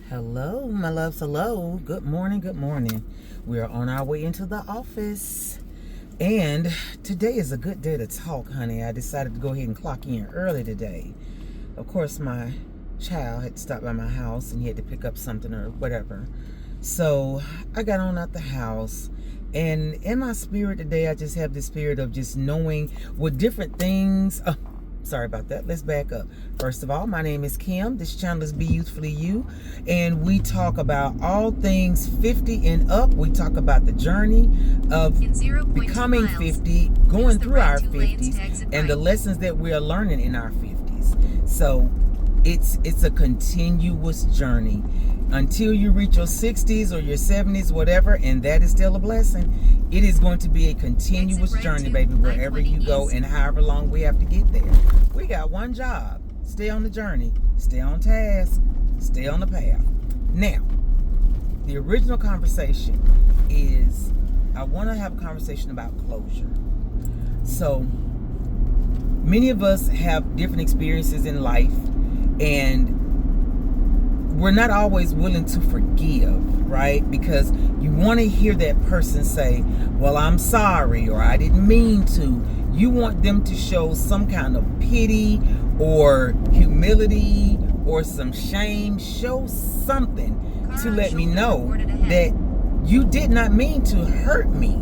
Hello, my loves. Hello. Good morning. Good morning. We are on our way into the office. And today is a good day to talk, honey. I decided to go ahead and clock in early today. Of course, my child had to stop by my house and he had to pick up something or whatever. So I got on out the house. And in my spirit today, I just have the spirit of just knowing what different things... Sorry about that. Let's back up. First of all, my name is Kim. This channel is Be Youthfully You. And we talk about all things 50 and up. We talk about the journey of becoming 50, going through our 50s, and the lessons that we are learning in our 50s. So it's a continuous journey until you reach your 60s or your 70s, whatever, and that is still a blessing. It is going to be a continuous journey, baby, wherever you go and however long we have to get there. We got one job. Stay on the journey. Stay on task. Stay on the path. Now, the original conversation is I want to have a conversation about closure. So, many of us have different experiences in life, and we're not always willing to forgive, right? Because you want to hear that person say, well, I'm sorry, or I didn't mean to. You want them to show some kind of pity or humility or some shame. Show something to let me know that you did not mean to hurt me.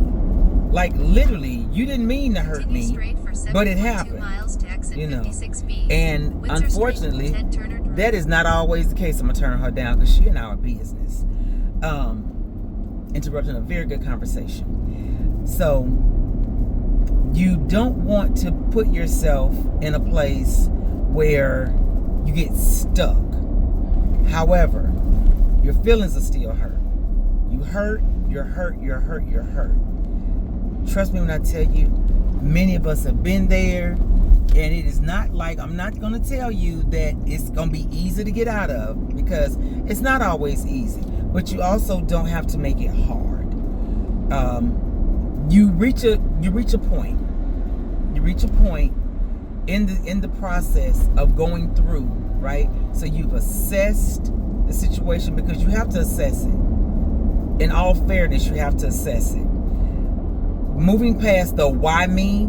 Like literally, you didn't mean to hurt me, but it happened, you know. And unfortunately, that is not always the case. I'm gonna turn her down because she in our business. Interrupting a very good conversation. So you don't want to put yourself in a place where you get stuck. However, your feelings are still hurt. You hurt, you're hurt, you're hurt, you're hurt. Trust me when I tell you, many of us have been there, and it is not like, I'm not going to tell you that it's going to be easy to get out of, because it's not always easy, but you also don't have to make it hard. You reach a point in the process of going through, right? So you've assessed the situation, because you have to assess it. In all fairness, you have to assess it. Moving past the why me,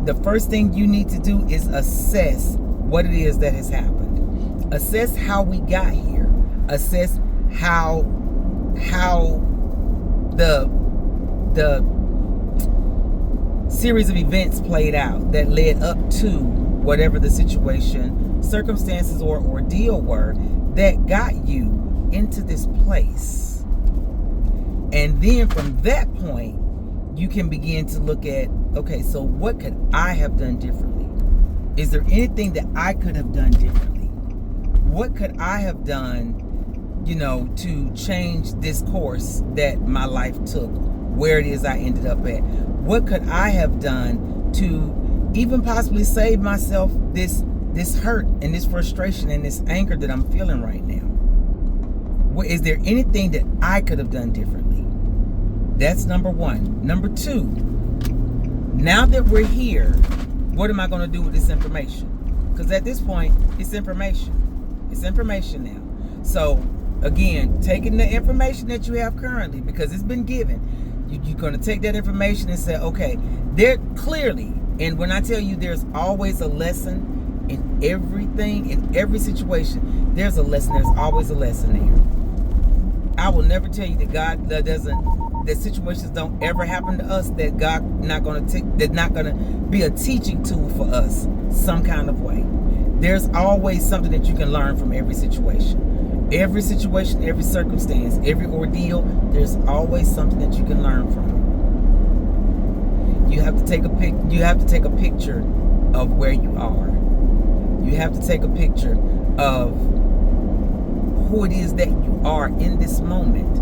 the first thing you need to do is assess what it is that has happened. Assess how we got here. Assess how the series of events played out that led up to whatever the situation, circumstances, or ordeal were that got you into this place. And then from that point, you can begin to look at, okay, so what could I have done differently? Is there anything that I could have done differently? What could I have done, to change this course that my life took, where it is I ended up at? What could I have done to even possibly save myself this hurt and this frustration and this anger that I'm feeling right now? Is there anything that I could have done differently? That's number one. Number two, now that we're here, what am I going to do with this information? Because at this point, it's information. It's information now. So, again, taking the information that you have currently, because it's been given, you're going to take that information and say, okay, there clearly, and when I tell you there's always a lesson in everything, in every situation, there's a lesson. There's always a lesson there. I will never tell you that situations don't ever happen to us, that God not going to be a teaching tool for us some kind of way. There's always something that you can learn from every situation, every circumstance, every ordeal. There's always something that you can learn from it. You have to take a picture of where you are. You have to take a picture of who it is that you are in this moment.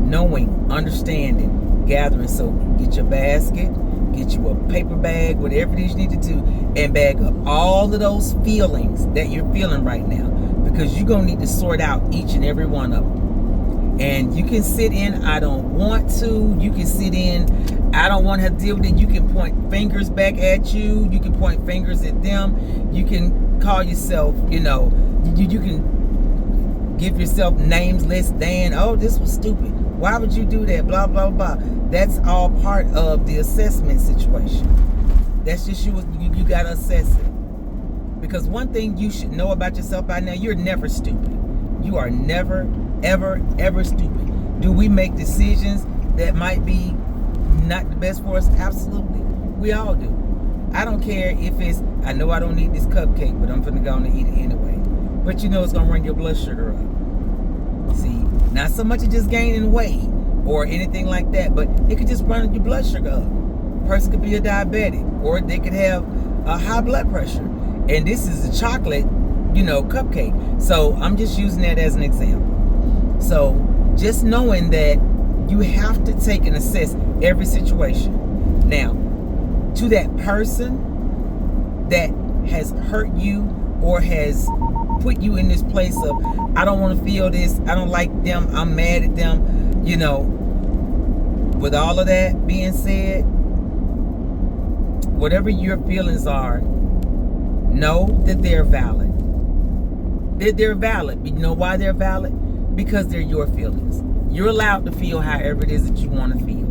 Knowing, understanding, gathering. So get your basket, get you a paper bag, whatever it is you need to do, and bag up all of those feelings that you're feeling right now, because you're going to need to sort out each and every one of them. And you can sit in, I don't want to. You can sit in, I don't want to deal with it. You can point fingers back at you. You can point fingers at them. You can call yourself, you can give yourself names less than, oh, this was stupid. Why would you do that? Blah, blah, blah. That's all part of the assessment situation. That's just you got to assess it. Because one thing you should know about yourself by now, you're never stupid. You are never, ever, ever stupid. Do we make decisions that might be not the best for us? Absolutely. We all do. I don't care if it's, I know I don't need this cupcake, but I'm finna go on and eat it anyway. But you know it's gonna run your blood sugar up. See, not so much as just gaining weight or anything like that, but it could just run your blood sugar up. Person could be a diabetic, or they could have a high blood pressure. And this is a chocolate, cupcake. So I'm just using that as an example. So just knowing that you have to take and assess every situation. Now, to that person that has hurt you or has put you in this place of, I don't want to feel this, I don't like them, I'm mad at them, with all of that being said, whatever your feelings are, know that they're valid. They're valid. You know why they're valid? Because they're your feelings. You're allowed to feel however it is that you want to feel.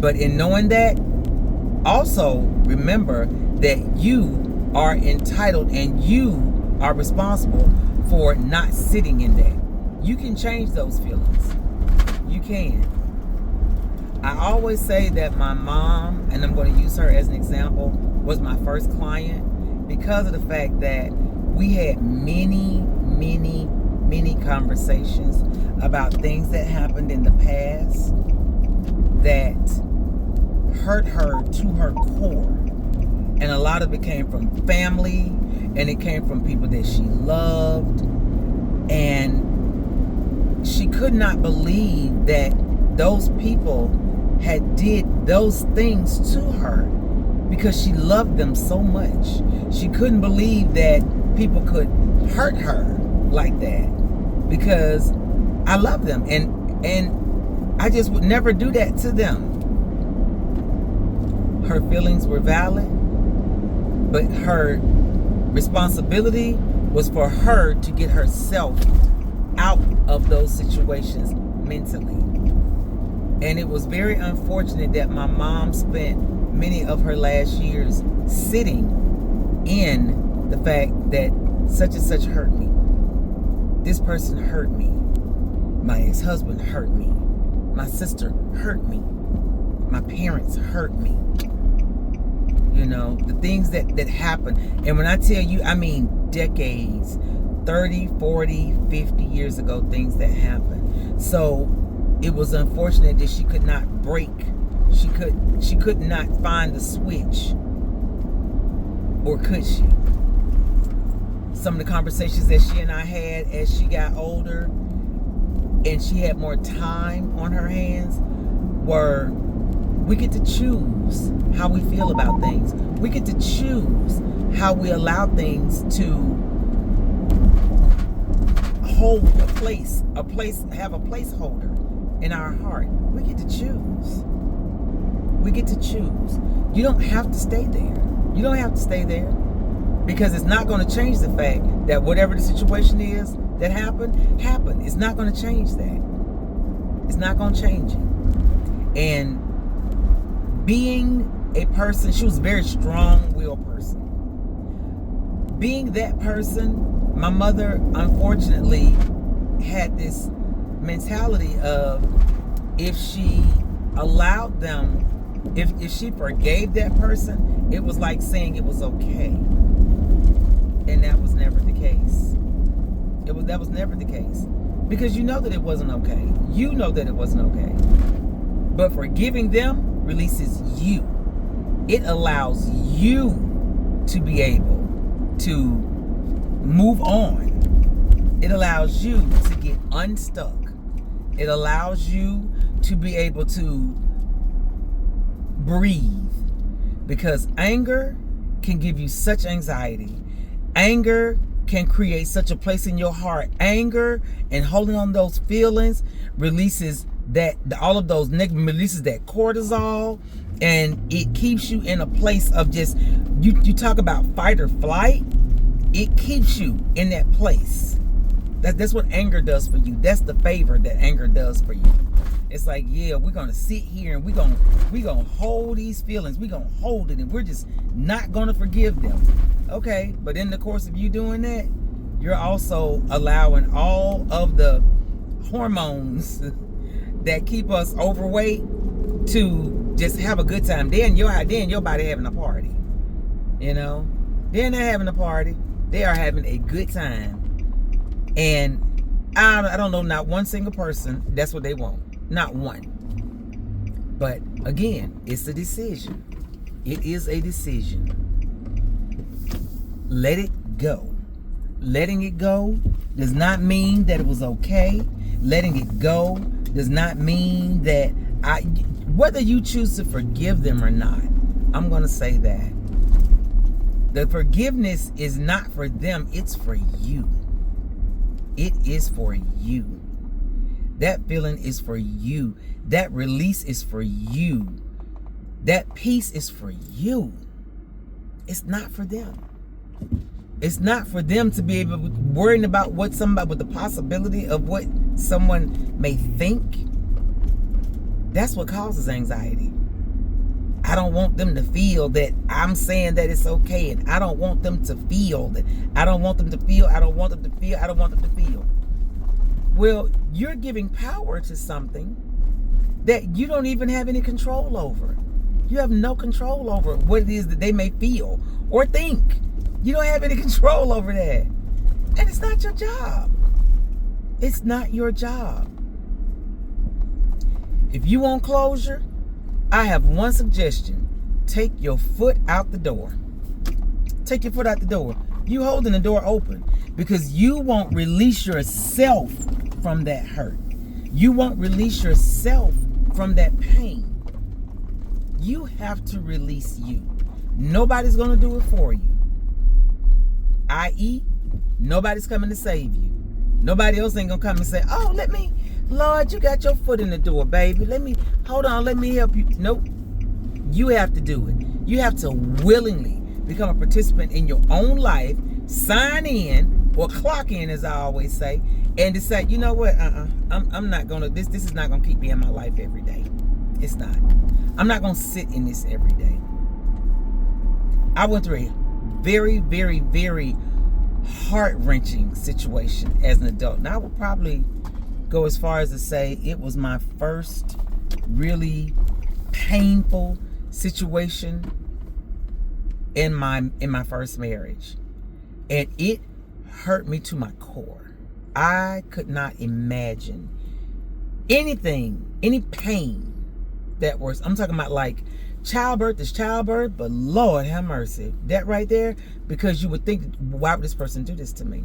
But in knowing that, also remember that you are entitled and you are responsible for not sitting in that. You can change those feelings. You can. I always say that my mom, and I'm going to use her as an example, was my first client because of the fact that we had many, many, many conversations about things that happened in the past that hurt her to her core. And a lot of it came from family, and it came from people that she loved. And she could not believe that those people had did those things to her because she loved them so much. She couldn't believe that people could hurt her like that because I love them, and I just would never do that to them. Her feelings were valid, but her responsibility was for her to get herself out of those situations mentally. And it was very unfortunate that my mom spent many of her last years sitting in the fact that such and such hurt me. This person hurt me. My ex-husband hurt me. My sister hurt me. My parents hurt me. The things that happened. And when I tell you, I mean decades, 30, 40, 50 years ago, things that happened. So it was unfortunate that she could not break. She could not find the switch. Or could she? Some of the conversations that she and I had as she got older and she had more time on her hands were, we get to choose how we feel about things. We get to choose how we allow things to hold a place, have a placeholder in our heart. We get to choose. We get to choose. You don't have to stay there. You don't have to stay there because it's not going to change the fact that whatever the situation is that happened. It's not going to change that. It's not going to change it. And being a person, she was a very strong-willed person. Being that person, my mother unfortunately had this mentality of if she allowed them, if she forgave that person, it was like saying it was okay. And that was never the case. That was never the case. Because you know that it wasn't okay. You know that it wasn't okay. But forgiving them releases you. It allows you to be able to move on. It allows you to get unstuck. It allows you to be able to breathe. Because anger can give you such anxiety. Anger can create such a place in your heart. Anger and holding on those feelings releases that, all of those negative, releases that cortisol, and it keeps you in a place of just, you talk about fight or flight, it keeps you in that place. That's what anger does for you. That's the favor that anger does for you. It's like, yeah, we're gonna sit here and we're gonna hold these feelings. We're gonna hold it, and we're just not gonna forgive them. Okay, but in the course of you doing that, you're also allowing all of the hormones that keep us overweight to just have a good time. Then your body having a party. You know? Then they're having a party. They are having a good time. And I don't know not one single person that's what they want. Not one. But again, it's a decision. It is a decision. Let it go. Letting it go does not mean that it was okay. Letting it go does not mean that whether you choose to forgive them or not, I'm going to say that. The forgiveness is not for them, it's for you. It is for you. That feeling is for you. That release is for you. That peace is for you. It's not for them. It's not for them to be able to worrying about what somebody, with the possibility of what someone may think. That's what causes anxiety. I don't want them to feel that I'm saying that it's okay, and I don't want them to feel that. I don't want them to feel. I don't want them to feel. I don't want them to feel. Well, you're giving power to something that you don't even have any control over. You have no control over what it is that they may feel or think. You don't have any control over that. And it's not your job. It's not your job. If you want closure, I have one suggestion. Take your foot out the door. Take your foot out the door. You holding the door open because you won't release yourself from that hurt. You won't release yourself from that pain. You have to release you. Nobody's going to do it for you. I.e., nobody's coming to save you. Nobody else ain't going to come and say, oh, Lord, you got your foot in the door, baby. Hold on, let me help you. Nope. You have to do it. You have to willingly become a participant in your own life, sign in, or clock in, as I always say, and decide, you know what, I'm not going to, this is not going to keep me in my life every day. It's not. I'm not going to sit in this every day. I went through a very, very, very heart-wrenching situation as an adult. Now, I would probably go as far as to say it was my first really painful situation in my first marriage, and it hurt me to my core. I could not imagine anything, any pain that was, I'm talking about like childbirth is childbirth, but Lord have mercy, that right there, because you would think, why would this person do this to me?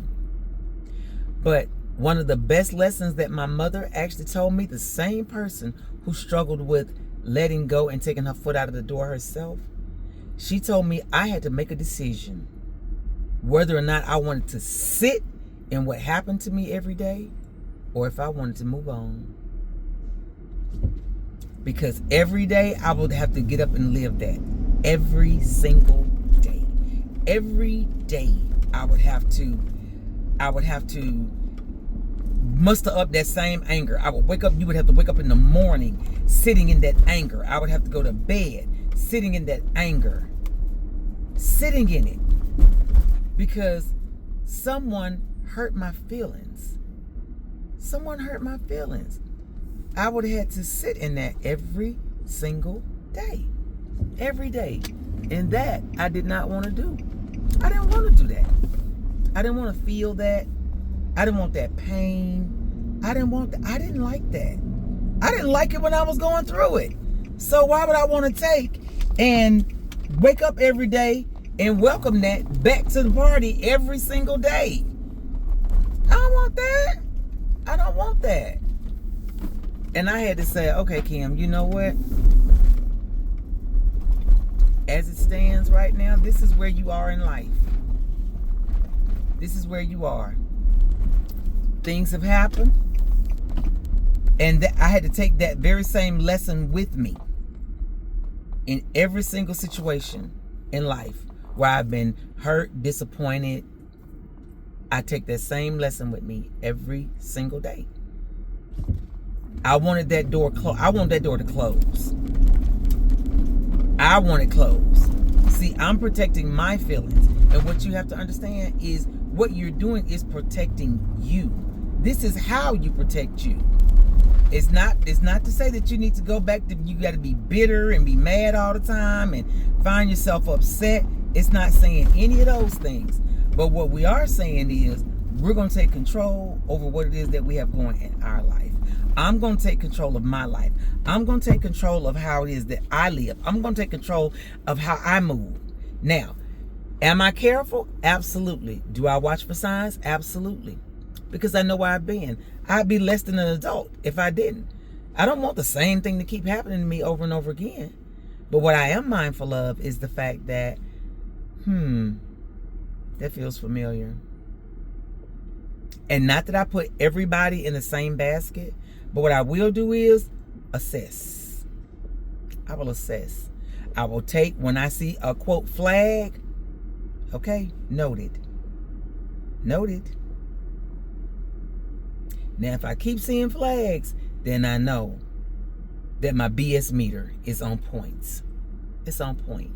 But one of the best lessons that my mother actually told me, the same person who struggled with letting go and taking her foot out of the door herself, she told me I had to make a decision whether or not I wanted to sit in what happened to me every day or if I wanted to move on. Because every day I would have to get up and live that. Every single day. Every day I would have to muster up that same anger. I would wake up, you would have to wake up in the morning sitting in that anger. I would have to go to bed sitting in that anger. Sitting in it. Because someone hurt my feelings. Someone hurt my feelings. I would have had to sit in that every single day. Every day. And that I did not want to do. I didn't want to do that. I didn't want to feel that. I didn't want that pain. I didn't like that. I didn't like it when I was going through it. So why would I want to take and wake up every day and welcome that back to the party every single day? I don't want that. I don't want that. And I had to say, okay, Kim, you know what? As it stands right now, this is where you are in life. This is where you are. Things have happened. And I had to take that very same lesson with me in every single situation in life where I've been hurt, disappointed. I take that same lesson with me every single day. I wanted that door closed. I want that door to close. I want it closed. See, I'm protecting my feelings. And what you have to understand is what you're doing is protecting you. This is how you protect you. It's not to say that you need to go back to, you got to be bitter and be mad all the time and find yourself upset. It's not saying any of those things. But what we are saying is we're going to take control over what it is that we have going in our life. I'm going to take control of my life. I'm going to take control of how it is that I live. I'm going to take control of how I move. Now, am I careful? Absolutely. Do I watch for signs? Absolutely. Because I know where I've been. I'd be less than an adult if I didn't. I don't want the same thing to keep happening to me over and over again. But what I am mindful of is the fact that, that feels familiar. And not that I put everybody in the same basket, but what I will do is assess. I will assess. I will take, when I see a quote flag, okay, noted. Noted. Now, if I keep seeing flags, then I know that my BS meter is on points. It's on point.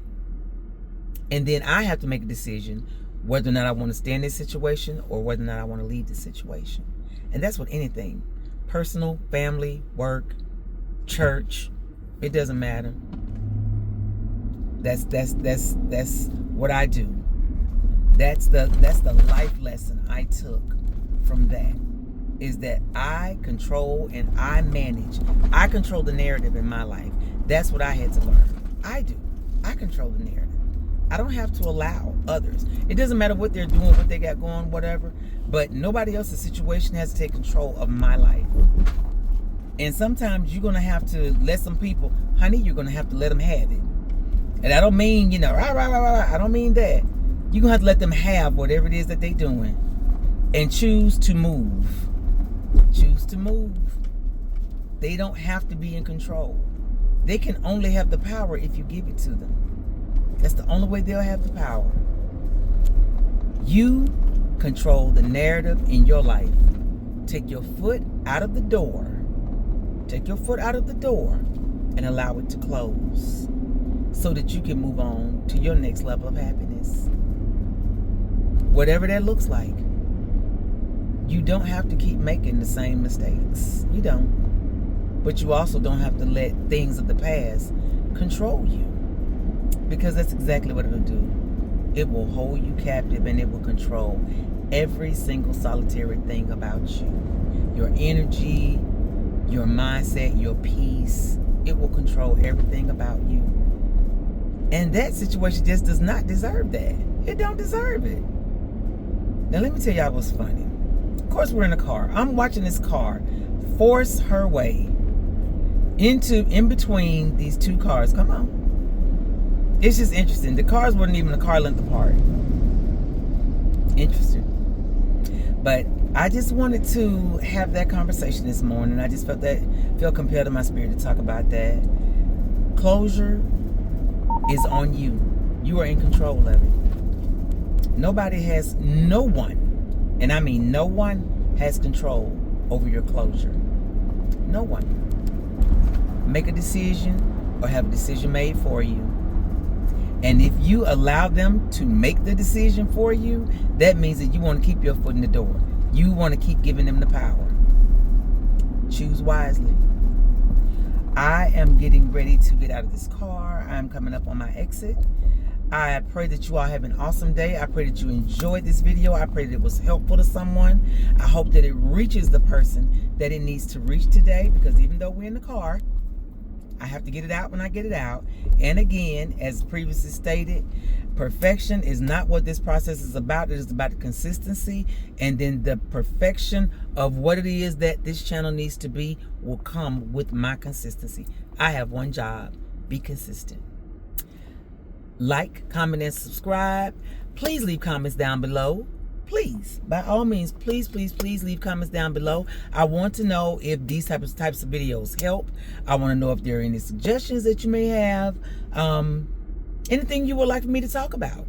And then I have to make a decision whether or not I want to stay in this situation or whether or not I want to leave this situation. And that's with anything. Personal, family, work, church. It doesn't matter. That's what I do. That's the life lesson I took from that. Is that I control and I manage. I control the narrative in my life. That's what I had to learn. I do. I control the narrative. I don't have to allow others. It doesn't matter what they're doing, what they got going, whatever. But nobody else's situation has to take control of my life. And sometimes you're going to have to let some people, honey, you're going to have to let them have it. And I don't mean, I don't mean that. You're going to have to let them have whatever it is that they're doing. And choose to move. Choose to move. They don't have to be in control. They can only have the power if you give it to them. That's the only way they'll have the power. You control the narrative in your life. Take your foot out of the door. Take your foot out of the door and allow it to close so that you can move on to your next level of happiness. Whatever that looks like. You don't have to keep making the same mistakes. You don't. But you also don't have to let things of the past control you. Because that's exactly what it'll do. It will hold you captive and it will control every single solitary thing about you. Your energy, your mindset, your peace. It will control everything about you. And that situation just does not deserve that. It don't deserve it. Now let me tell y'all what's funny. Of course, we're in a car. I'm watching this car force her way in between these two cars. Come on. It's just interesting. The cars weren't even a car length apart. Interesting. But I just wanted to have that conversation this morning. I just felt compelled in my spirit to talk about that. Closure is on you. You are in control of it. No one, and I mean no one, has control over your closure. No one. Make a decision or have a decision made for you. And if you allow them to make the decision for you, that means that you want to keep your foot in the door. You want to keep giving them the power. Choose wisely. I am getting ready to get out of this car. I'm coming up on my exit. I pray that you all have an awesome day. I pray that you enjoyed this video. I pray that it was helpful to someone. I hope that it reaches the person that it needs to reach today, because even though we're in the car, I have to get it out when I get it out. And again, as previously stated, perfection is not what this process is about. It is about the consistency, and then the perfection of what it is that this channel needs to be will come with my consistency. I have one job: be consistent. Like, comment, and subscribe. Please leave comments down below. Please, by all means, please leave comments down below. I want to know if these types of videos help. I want to know if there are any suggestions that you may have. Anything you would like for me to talk about.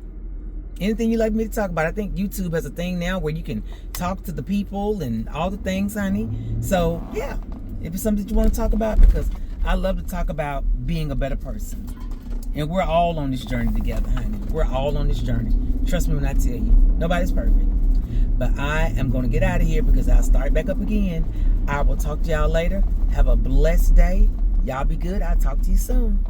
Anything you'd like me to talk about. I think YouTube has a thing now where you can talk to the people and all the things, honey. So, yeah, if it's something that you want to talk about, because I love to talk about being a better person. And we're all on this journey together, honey. We're all on this journey. Trust me when I tell you, nobody's perfect. But I am going to get out of here because I'll start back up again. I will talk to y'all later. Have a blessed day. Y'all be good. I'll talk to you soon.